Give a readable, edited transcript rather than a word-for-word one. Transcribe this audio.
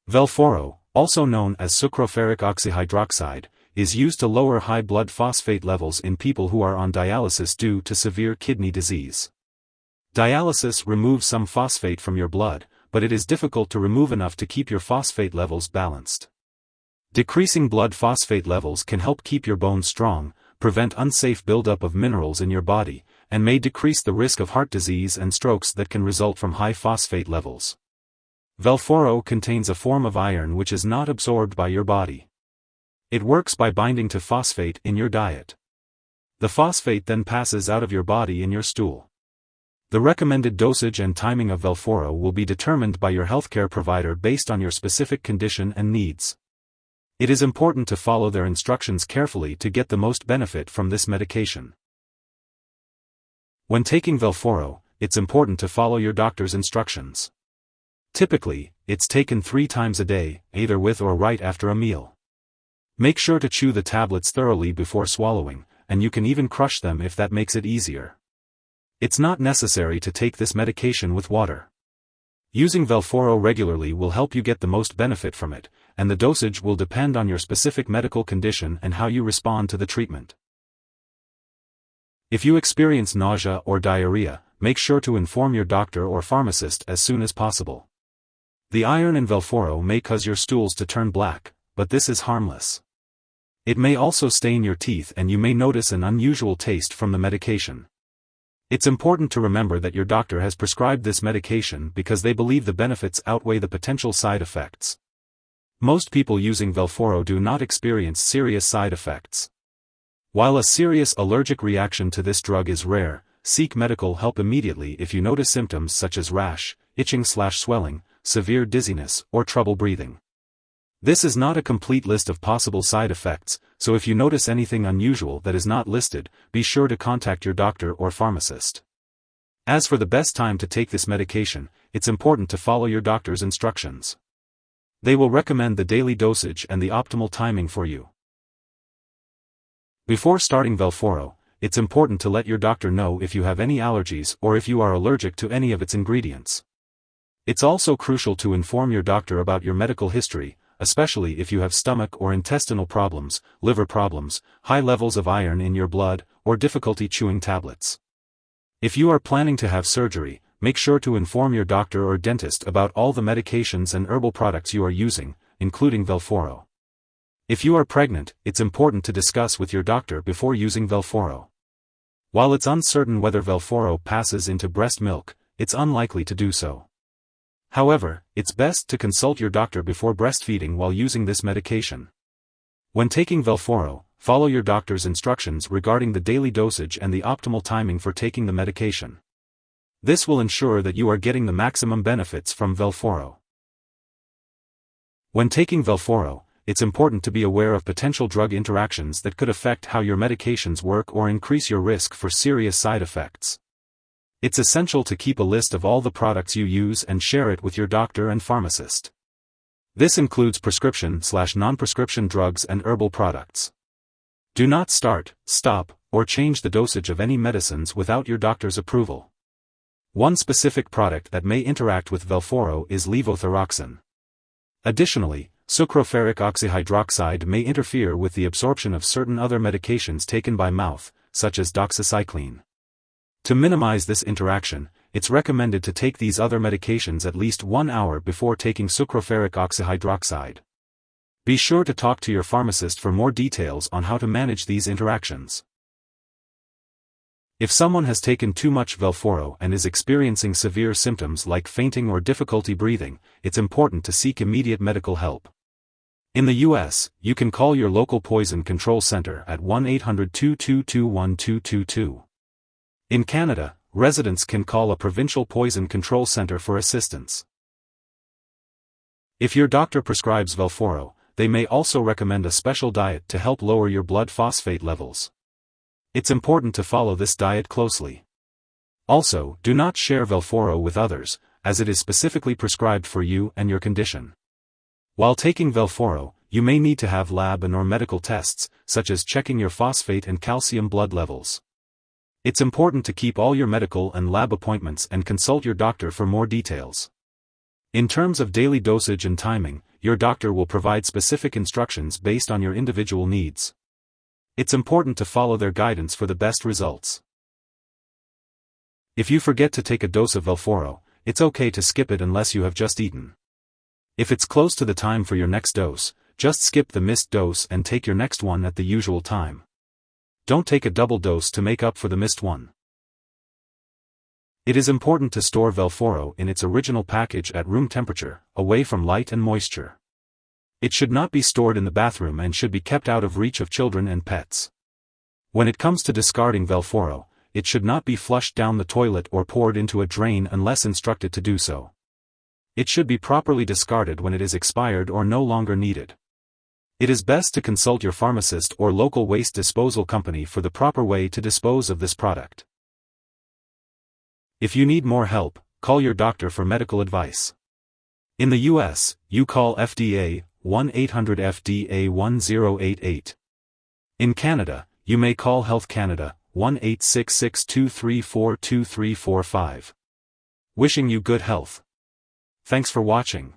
Velphoro, also known as sucroferric oxyhydroxide, is used to lower high blood phosphate levels in people who are on dialysis due to severe kidney disease. Dialysis removes some phosphate from your blood, but it is difficult to remove enough to keep your phosphate levels balanced. Decreasing blood phosphate levels can help keep your bones strong, prevent unsafe buildup of minerals in your body, and may decrease the risk of heart disease and strokes that can result from high phosphate levels. Velphoro contains a form of iron which is not absorbed by your body. It works by binding to phosphate in your diet. The phosphate then passes out of your body in your stool. The recommended dosage and timing of Velphoro will be determined by your healthcare provider based on your specific condition and needs. It is important to follow their instructions carefully to get the most benefit from this medication. When taking Velphoro, it's important to follow your doctor's instructions. Typically, it's taken 3 times a day, either with or right after a meal. Make sure to chew the tablets thoroughly before swallowing, and you can even crush them if that makes it easier. It's not necessary to take this medication with water. Using Velphoro regularly will help you get the most benefit from it, and the dosage will depend on your specific medical condition and how you respond to the treatment. If you experience nausea or diarrhea, make sure to inform your doctor or pharmacist as soon as possible. The iron in Velphoro may cause your stools to turn black, but this is harmless. It may also stain your teeth and you may notice an unusual taste from the medication. It's important to remember that your doctor has prescribed this medication because they believe the benefits outweigh the potential side effects. Most people using Velphoro do not experience serious side effects. While a serious allergic reaction to this drug is rare, seek medical help immediately if you notice symptoms such as rash, itching/swelling, severe dizziness, or trouble breathing. This is not a complete list of possible side effects, so if you notice anything unusual that is not listed, be sure to contact your doctor or pharmacist. As for the best time to take this medication, it's important to follow your doctor's instructions. They will recommend the daily dosage and the optimal timing for you. Before starting Velphoro, it's important to let your doctor know if you have any allergies or if you are allergic to any of its ingredients. It's also crucial to inform your doctor about your medical history, especially if you have stomach or intestinal problems, liver problems, high levels of iron in your blood, or difficulty chewing tablets. If you are planning to have surgery, make sure to inform your doctor or dentist about all the medications and herbal products you are using, including Velphoro. If you are pregnant, it's important to discuss with your doctor before using Velphoro. While it's uncertain whether Velphoro passes into breast milk, it's unlikely to do so. However, it's best to consult your doctor before breastfeeding while using this medication. When taking Velphoro, follow your doctor's instructions regarding the daily dosage and the optimal timing for taking the medication. This will ensure that you are getting the maximum benefits from Velphoro. When taking Velphoro, it's important to be aware of potential drug interactions that could affect how your medications work or increase your risk for serious side effects. It's essential to keep a list of all the products you use and share it with your doctor and pharmacist. This includes prescription/non-prescription drugs and herbal products. Do not start, stop, or change the dosage of any medicines without your doctor's approval. One specific product that may interact with Velphoro is levothyroxine. Additionally, sucroferric oxyhydroxide may interfere with the absorption of certain other medications taken by mouth, such as doxycycline. To minimize this interaction, it's recommended to take these other medications at least 1 hour before taking sucroferric oxyhydroxide. Be sure to talk to your pharmacist for more details on how to manage these interactions. If someone has taken too much Velphoro and is experiencing severe symptoms like fainting or difficulty breathing, it's important to seek immediate medical help. In the U.S., you can call your local poison control center at 1-800-222-1222. In Canada, residents can call a provincial poison control center for assistance. If your doctor prescribes Velphoro, they may also recommend a special diet to help lower your blood phosphate levels. It's important to follow this diet closely. Also, do not share Velphoro with others, as it is specifically prescribed for you and your condition. While taking Velphoro, you may need to have lab and/or medical tests, such as checking your phosphate and calcium blood levels. It's important to keep all your medical and lab appointments and consult your doctor for more details. In terms of daily dosage and timing, your doctor will provide specific instructions based on your individual needs. It's important to follow their guidance for the best results. If you forget to take a dose of Velphoro, it's okay to skip it unless you have just eaten. If it's close to the time for your next dose, just skip the missed dose and take your next one at the usual time. Don't take a double dose to make up for the missed one. It is important to store Velphoro in its original package at room temperature, away from light and moisture. It should not be stored in the bathroom and should be kept out of reach of children and pets. When it comes to discarding Velphoro, it should not be flushed down the toilet or poured into a drain unless instructed to do so. It should be properly discarded when it is expired or no longer needed. It is best to consult your pharmacist or local waste disposal company for the proper way to dispose of this product. If you need more help, call your doctor for medical advice. In the US, you call FDA 1-800-FDA-1088. In Canada, you may call Health Canada 1-866-234-2345. Wishing you good health. Thanks for watching.